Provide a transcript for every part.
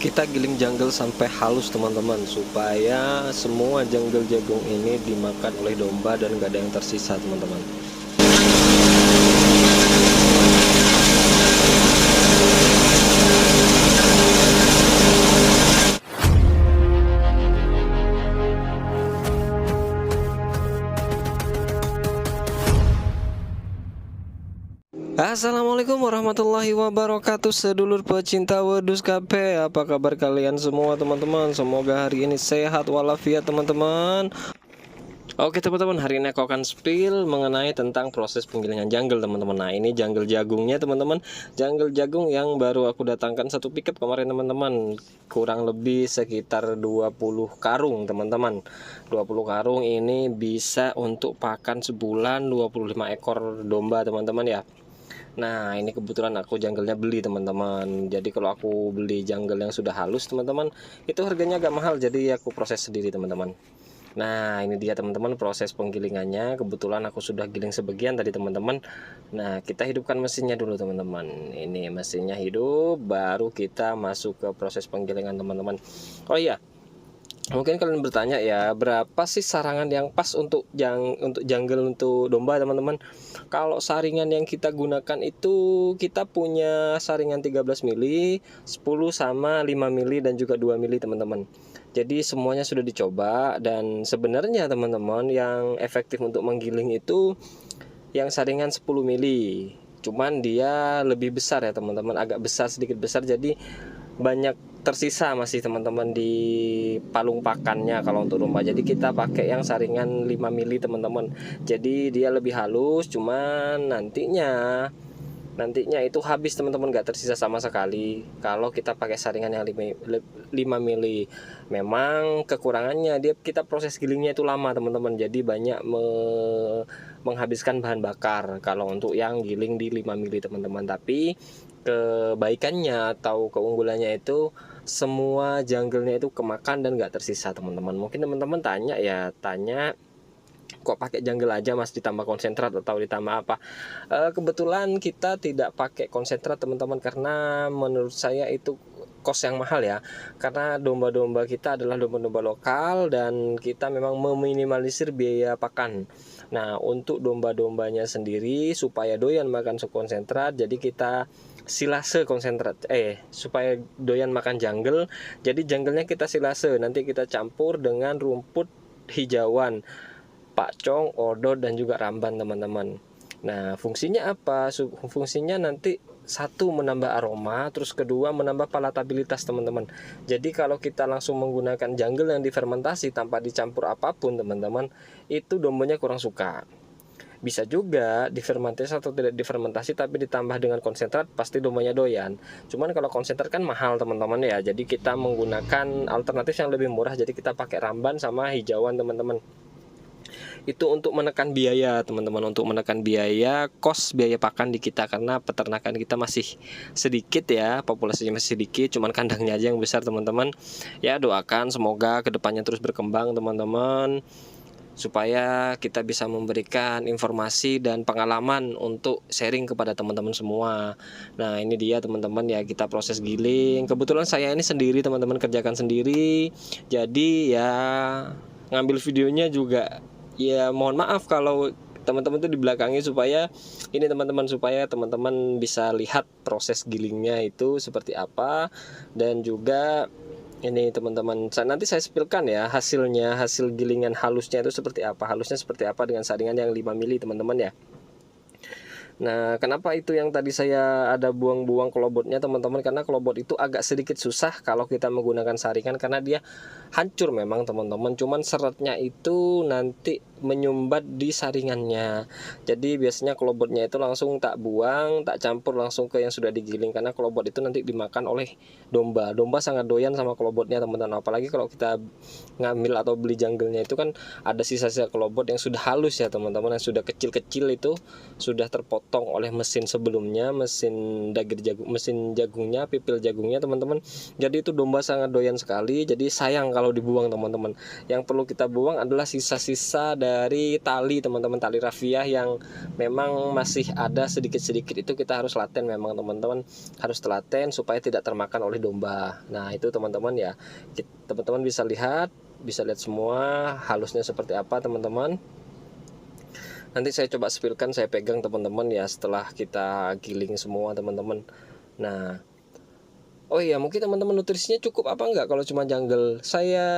Kita giling jungle sampai halus teman-teman, supaya semua jungle jagung ini dimakan oleh domba dan gak ada yang tersisa teman-teman. Assalamualaikum warahmatullahi wabarakatuh, sedulur pecinta wedus KP. Apa kabar kalian semua teman-teman? Semoga hari ini sehat walafiat teman-teman. Oke teman-teman, hari ini aku akan spill mengenai tentang proses penggilingan jungle teman-teman. Nah ini jungle jagungnya teman-teman, jungle jagung yang baru aku datangkan satu pickup kemarin teman-teman. Kurang lebih sekitar 20 karung teman-teman. 20 karung ini bisa untuk pakan sebulan 25 ekor domba teman-teman ya. Nah ini kebetulan aku jungle-nya beli teman-teman. Jadi kalau aku beli jungle yang sudah halus teman-teman, itu harganya agak mahal, jadi aku proses sendiri teman-teman. Nah ini dia teman-teman proses penggilingannya. Kebetulan aku sudah giling sebagian tadi teman-teman. Nah kita hidupkan mesinnya dulu teman-teman. Ini mesinnya hidup, baru kita masuk ke proses penggilingan teman-teman. Oh iya, mungkin kalian bertanya ya, berapa sih sarangan yang pas untuk jungle untuk domba teman-teman? Kalau saringan yang kita gunakan itu, kita punya saringan 13 mili, 10 sama 5 mili dan juga 2 mili teman-teman. Jadi semuanya sudah dicoba, dan sebenarnya teman-teman yang efektif untuk menggiling itu yang saringan 10 mili. Cuman dia lebih besar ya teman-teman, agak besar, sedikit besar, jadi banyak tersisa masih teman-teman di palung pakannya kalau untuk domba. Jadi kita pakai yang saringan 5 mili teman-teman. Jadi dia lebih halus, cuman nantinya itu habis teman-teman, gak tersisa sama sekali kalau kita pakai saringan yang 5 mili. Memang kekurangannya kita proses gilingnya itu lama teman-teman, jadi banyak menghabiskan bahan bakar kalau untuk yang giling di 5 mili teman-teman. Tapi kebaikannya atau keunggulannya itu semua jungle-nya itu kemakan dan gak tersisa teman-teman. Mungkin teman-teman tanya kok pakai jungle aja mas, ditambah konsentrat atau ditambah apa? Kebetulan kita tidak pakai konsentrat teman-teman, karena menurut saya itu kos yang mahal ya, karena domba-domba kita adalah domba-domba lokal dan kita memang meminimalisir biaya pakan. Nah untuk domba-dombanya sendiri supaya doyan makan konsentrat, jadi kita silase konsentrat, supaya doyan makan jungle, jadi jungle-nya kita silase, nanti kita campur dengan rumput hijauan, pakcong, odot dan juga ramban teman-teman. Nah fungsinya apa? Fungsinya nanti satu menambah aroma, terus kedua menambah palatabilitas teman-teman. Jadi kalau kita langsung menggunakan jungle yang difermentasi tanpa dicampur apapun teman-teman, itu dombanya kurang suka. Bisa juga difermentasi atau tidak difermentasi tapi ditambah dengan konsentrat, pasti dombanya doyan. Cuman kalau konsentrat kan mahal teman-teman ya, jadi kita menggunakan alternatif yang lebih murah, jadi kita pakai ramban sama hijauan teman-teman. Itu untuk menekan biaya teman-teman, untuk menekan biaya biaya pakan di kita, karena peternakan kita masih sedikit ya, populasinya masih sedikit, cuman kandangnya aja yang besar teman-teman. Ya doakan semoga kedepannya terus berkembang teman-teman, supaya kita bisa memberikan informasi dan pengalaman untuk sharing kepada teman-teman semua. Nah ini dia teman-teman ya, kita proses giling. Kebetulan saya ini sendiri teman-teman, kerjakan sendiri, jadi ya ngambil videonya juga ya mohon maaf kalau teman-teman itu di belakangnya, supaya teman-teman bisa lihat proses gilingnya itu seperti apa. Dan juga ini teman-teman, nanti saya spillkan ya hasil gilingan halusnya itu seperti apa, dengan saringan yang 5 mili teman-teman ya. Nah kenapa itu yang tadi saya ada buang-buang kelobotnya teman-teman, karena kelobot itu agak sedikit susah kalau kita menggunakan saringan, karena dia hancur memang teman-teman, cuman seratnya itu nanti menyumbat di saringannya. Jadi biasanya kelobotnya itu langsung tak buang, tak campur langsung ke yang sudah digiling, karena kelobot itu nanti dimakan oleh domba. Domba sangat doyan sama kelobotnya teman-teman, apalagi kalau kita ngambil atau beli jungle-nya itu kan ada sisa-sisa kelobot yang sudah halus ya teman-teman, yang sudah kecil-kecil itu sudah terpotong dipotong oleh mesin sebelumnya, mesin jagungnya, pipil jagungnya teman-teman. Jadi itu domba sangat doyan sekali. Jadi sayang kalau dibuang teman-teman. Yang perlu kita buang adalah sisa-sisa dari tali teman-teman, tali rafiah yang memang masih ada sedikit-sedikit. Itu kita harus laten memang teman-teman, harus telaten supaya tidak termakan oleh domba. Nah itu teman-teman ya, teman-teman bisa lihat semua halusnya seperti apa teman-teman. Nanti saya coba spillkan, saya pegang teman-teman ya setelah kita giling semua teman-teman. Nah, oh iya, mungkin teman-teman nutrisinya cukup apa enggak kalau cuma jungle? Saya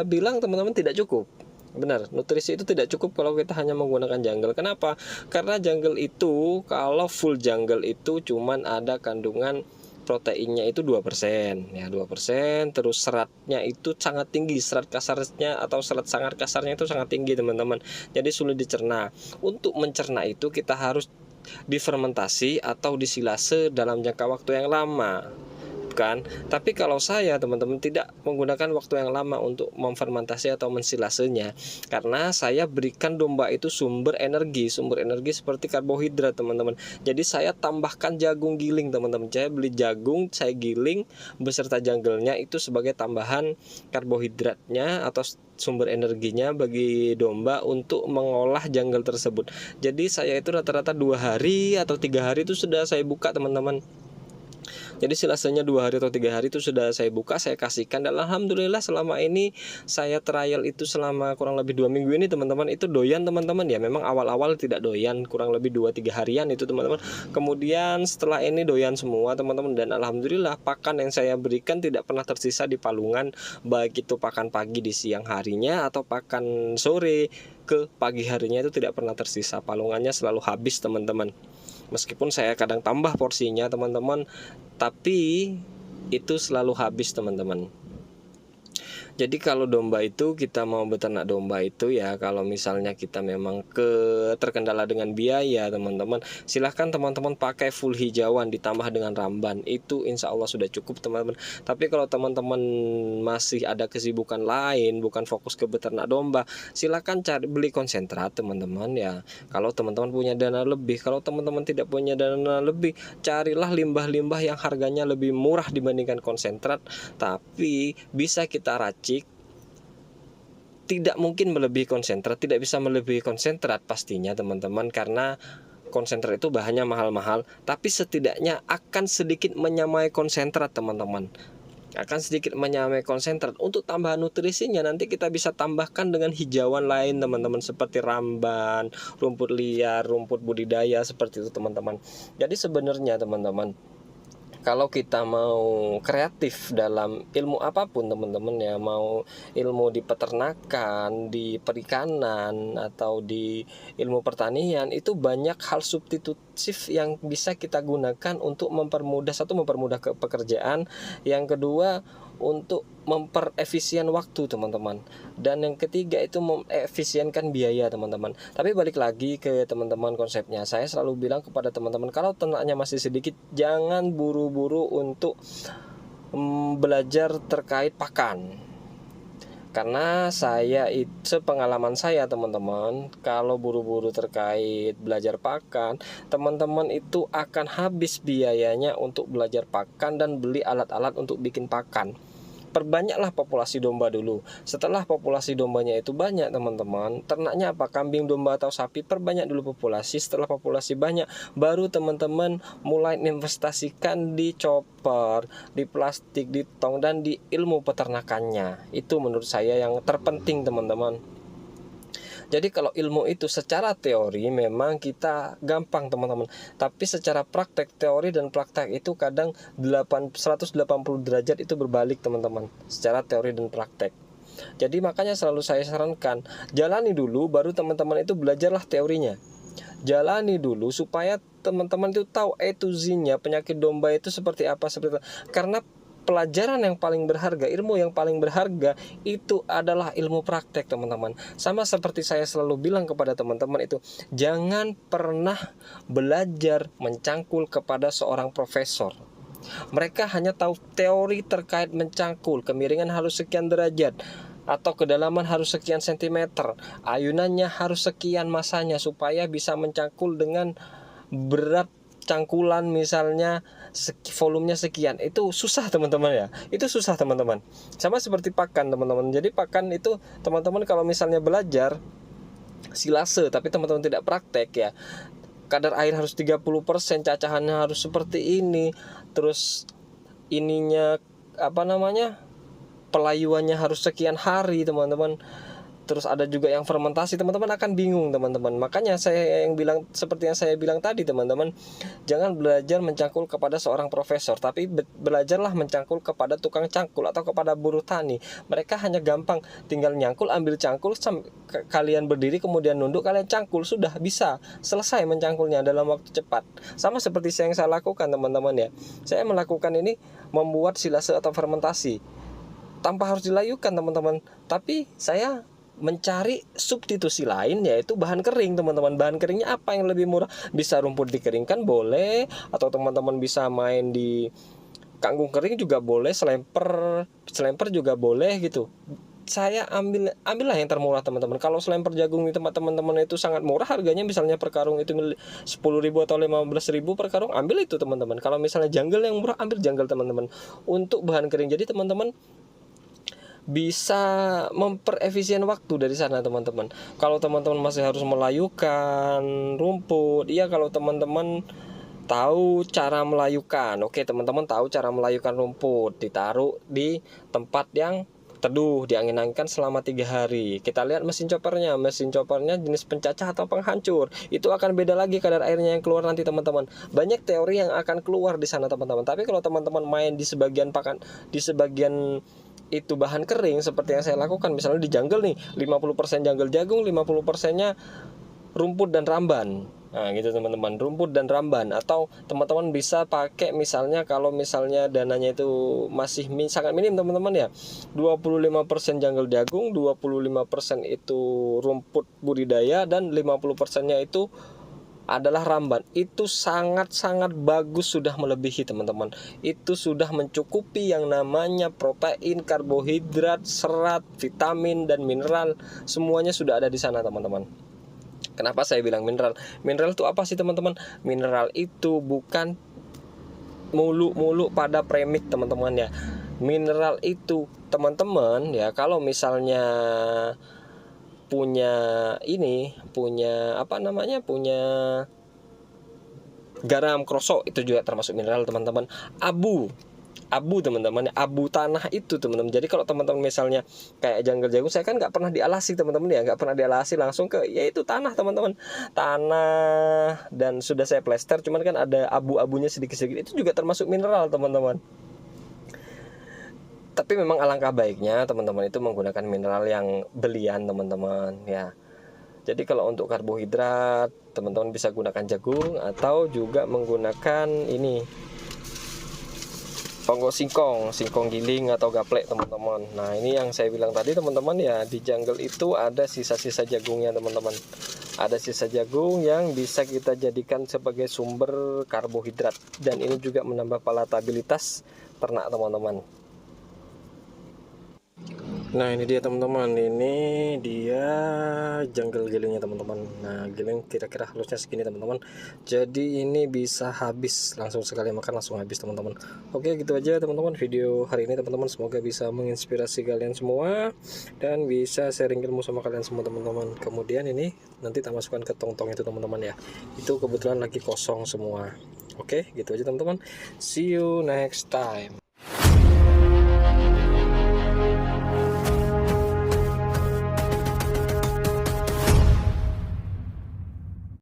bilang teman-teman tidak cukup. Benar, nutrisi itu tidak cukup kalau kita hanya menggunakan jungle. Kenapa? Karena jungle itu, kalau full jungle itu cuman ada kandungan proteinnya itu 2%, ya 2%. Terus seratnya itu sangat tinggi, serat kasarnya atau serat sangat kasarnya itu sangat tinggi teman-teman. Jadi sulit dicerna. Untuk mencerna itu kita harus difermentasi atau disilase dalam jangka waktu yang lama, kan? Tapi kalau saya teman-teman tidak menggunakan waktu yang lama untuk memfermentasi atau mensilasenya, karena saya berikan domba itu sumber energi seperti karbohidrat teman-teman. Jadi saya tambahkan jagung giling teman-teman. Saya beli jagung, saya giling beserta jungle-nya itu sebagai tambahan karbohidratnya atau sumber energinya bagi domba untuk mengolah jungle tersebut. Jadi saya itu rata-rata 2 hari atau 3 hari itu sudah saya buka teman-teman. Jadi silasenya 2 hari atau 3 hari itu sudah saya buka, saya kasihkan. Dan alhamdulillah selama ini saya trial itu selama kurang lebih 2 minggu ini teman-teman, itu doyan teman-teman ya. Memang awal-awal tidak doyan, kurang lebih 2-3 harian itu teman-teman. Kemudian setelah ini doyan semua teman-teman. Dan alhamdulillah pakan yang saya berikan tidak pernah tersisa di palungan, baik itu pakan pagi di siang harinya atau pakan sore ke pagi harinya, itu tidak pernah tersisa. Palungannya selalu habis teman-teman. Meskipun saya kadang tambah porsinya teman-teman, tapi itu selalu habis teman-teman. Jadi kalau domba itu, kita mau beternak domba itu ya, kalau misalnya kita memang terkendala dengan biaya teman-teman, silahkan teman-teman pakai full hijauan ditambah dengan ramban, itu insya Allah sudah cukup teman-teman. Tapi kalau teman-teman masih ada kesibukan lain, bukan fokus ke beternak domba, silahkan beli konsentrat teman-teman ya. Kalau teman-teman punya dana lebih, kalau teman-teman tidak punya dana lebih, carilah limbah-limbah yang harganya lebih murah dibandingkan konsentrat, tapi bisa kita racik. Tidak mungkin melebihi konsentrat, tidak bisa melebihi konsentrat pastinya teman-teman, karena konsentrat itu bahannya mahal-mahal, tapi setidaknya akan sedikit menyamai konsentrat teman-teman, akan sedikit menyamai konsentrat. Untuk tambahan nutrisinya nanti kita bisa tambahkan dengan hijauan lain teman-teman, seperti ramban, rumput liar, rumput budidaya, seperti itu teman-teman. Jadi sebenarnya teman-teman, kalau kita mau kreatif dalam ilmu apapun teman-teman ya, mau ilmu di peternakan, di perikanan, atau di ilmu pertanian, itu banyak hal substitutif yang bisa kita gunakan untuk mempermudah pekerjaan, yang kedua untuk memperefisien waktu teman-teman, dan yang ketiga itu mengefisienkan biaya teman-teman. Tapi balik lagi ke teman-teman konsepnya, saya selalu bilang kepada teman-teman, kalau ternaknya masih sedikit, jangan buru-buru untuk belajar terkait pakan. Karena sepengalaman saya teman-teman, kalau buru-buru terkait belajar pakan, teman-teman itu akan habis biayanya untuk belajar pakan dan beli alat-alat untuk bikin pakan. Perbanyaklah populasi domba dulu. Setelah populasi dombanya itu banyak teman-teman, ternaknya apa? Kambing, domba, atau sapi, perbanyak dulu populasi. Setelah populasi banyak, baru teman-teman mulai investasikan di chopper, di plastik, di tong, dan di ilmu peternakannya. Itu menurut saya yang terpenting teman-teman. Jadi kalau ilmu itu secara teori memang kita gampang teman-teman, tapi secara praktek, teori dan praktek itu kadang 180 derajat itu berbalik teman-teman, secara teori dan praktek. Jadi makanya selalu saya sarankan, jalani dulu, baru teman-teman itu belajarlah teorinya. Jalani dulu supaya teman-teman itu tahu A to Z-nya penyakit domba itu seperti apa. Karena pelajaran yang paling berharga, ilmu yang paling berharga itu adalah ilmu praktek teman-teman. Sama seperti saya selalu bilang kepada teman-teman itu, jangan pernah belajar mencangkul kepada seorang profesor. Mereka hanya tahu teori terkait mencangkul, kemiringan harus sekian derajat, atau kedalaman harus sekian sentimeter, ayunannya harus sekian masanya, supaya bisa mencangkul dengan berat cangkulan misalnya volumenya sekian, itu susah teman-teman ya, itu susah teman-teman. Sama seperti pakan teman-teman. Jadi pakan itu teman-teman kalau misalnya belajar silase tapi teman-teman tidak praktek ya, kadar air harus 30%, cacahannya harus seperti ini, terus ininya pelayuannya harus sekian hari teman-teman. Terus ada juga yang fermentasi, teman-teman akan bingung teman-teman. Makanya saya yang bilang seperti yang saya bilang tadi teman-teman, jangan belajar mencangkul kepada seorang profesor, tapi belajarlah mencangkul kepada tukang cangkul atau kepada buruh tani. Mereka hanya gampang tinggal nyangkul, ambil cangkul, kalian berdiri kemudian nunduk, kalian cangkul, sudah bisa selesai mencangkulnya dalam waktu cepat. Sama seperti yang saya lakukan teman-teman ya. Saya melakukan ini, membuat silase atau fermentasi tanpa harus dilayukan teman-teman, tapi saya mencari substitusi lain, yaitu bahan kering teman-teman. Bahan keringnya apa yang lebih murah? Bisa rumput dikeringkan boleh, atau teman-teman bisa main di kangkung kering juga boleh, selemper juga boleh gitu. Saya ambillah yang termurah teman-teman. Kalau selemper jagung di tempat teman-teman itu sangat murah harganya, misalnya per karung itu 10.000 atau 15.000 per karung, ambil itu teman-teman. Kalau misalnya jungle yang murah, ambil jungle teman-teman untuk bahan kering. Jadi teman-teman bisa memperefisien waktu dari sana teman-teman. Kalau teman-teman masih harus melayukan rumput, iya, kalau teman-teman tahu cara melayukan, oke, teman-teman tahu cara melayukan rumput, ditaruh di tempat yang teduh, diangin-anginkan selama 3 hari. Kita lihat mesin choppernya jenis pencacah atau penghancur, itu akan beda lagi kadar airnya yang keluar nanti teman-teman. Banyak teori yang akan keluar di sana teman-teman. Tapi kalau teman-teman main di sebagian itu bahan kering seperti yang saya lakukan, misalnya di jungle nih, 50% jungle jagung, 50%-nya rumput dan ramban. Nah gitu teman-teman, rumput dan ramban. Atau teman-teman bisa pakai misalnya, kalau misalnya dananya itu masih sangat minim teman-teman ya, 25% jungle jagung, 25% itu rumput budidaya, dan 50%-nya itu adalah ramban. Itu sangat-sangat bagus, sudah melebihi teman-teman. Itu sudah mencukupi yang namanya protein, karbohidrat, serat, vitamin, dan mineral. Semuanya sudah ada di sana teman-teman. Kenapa saya bilang mineral? Mineral itu apa sih teman-teman? Mineral itu bukan mulu-mulu pada premix teman-teman ya. Mineral itu teman-teman ya, kalau misalnya punya garam krosok, itu juga termasuk mineral teman-teman. Abu teman-teman, abu tanah itu teman-teman. Jadi kalau teman-teman misalnya kayak jungle jagung, saya kan nggak pernah dialasi teman-teman ya, nggak pernah dialasi, langsung ke yaitu tanah teman-teman, tanah, dan sudah saya plester, cuman kan ada abu-abunya sedikit-sedikit, itu juga termasuk mineral teman-teman. Tapi memang alangkah baiknya teman-teman itu menggunakan mineral yang belian teman-teman ya. Jadi kalau untuk karbohidrat teman-teman bisa gunakan jagung, atau juga menggunakan ini tonggo singkong giling atau gaplek teman-teman. Nah ini yang saya bilang tadi teman-teman ya, di jungle itu ada sisa-sisa jagungnya teman-teman. Ada sisa jagung yang bisa kita jadikan sebagai sumber karbohidrat, dan ini juga menambah palatabilitas ternak teman-teman. Nah ini dia teman-teman, ini dia jungle gilingnya teman-teman. Nah giling kira-kira halusnya segini teman-teman. Jadi ini bisa habis, langsung sekali makan langsung habis teman-teman. Oke gitu aja teman-teman video hari ini teman-teman. Semoga bisa menginspirasi kalian semua, dan bisa sharing ilmu sama kalian semua teman-teman. Kemudian ini nanti tak masukkan ke tong-tong itu teman-teman ya. Itu kebetulan lagi kosong semua. Oke gitu aja teman-teman. See you next time.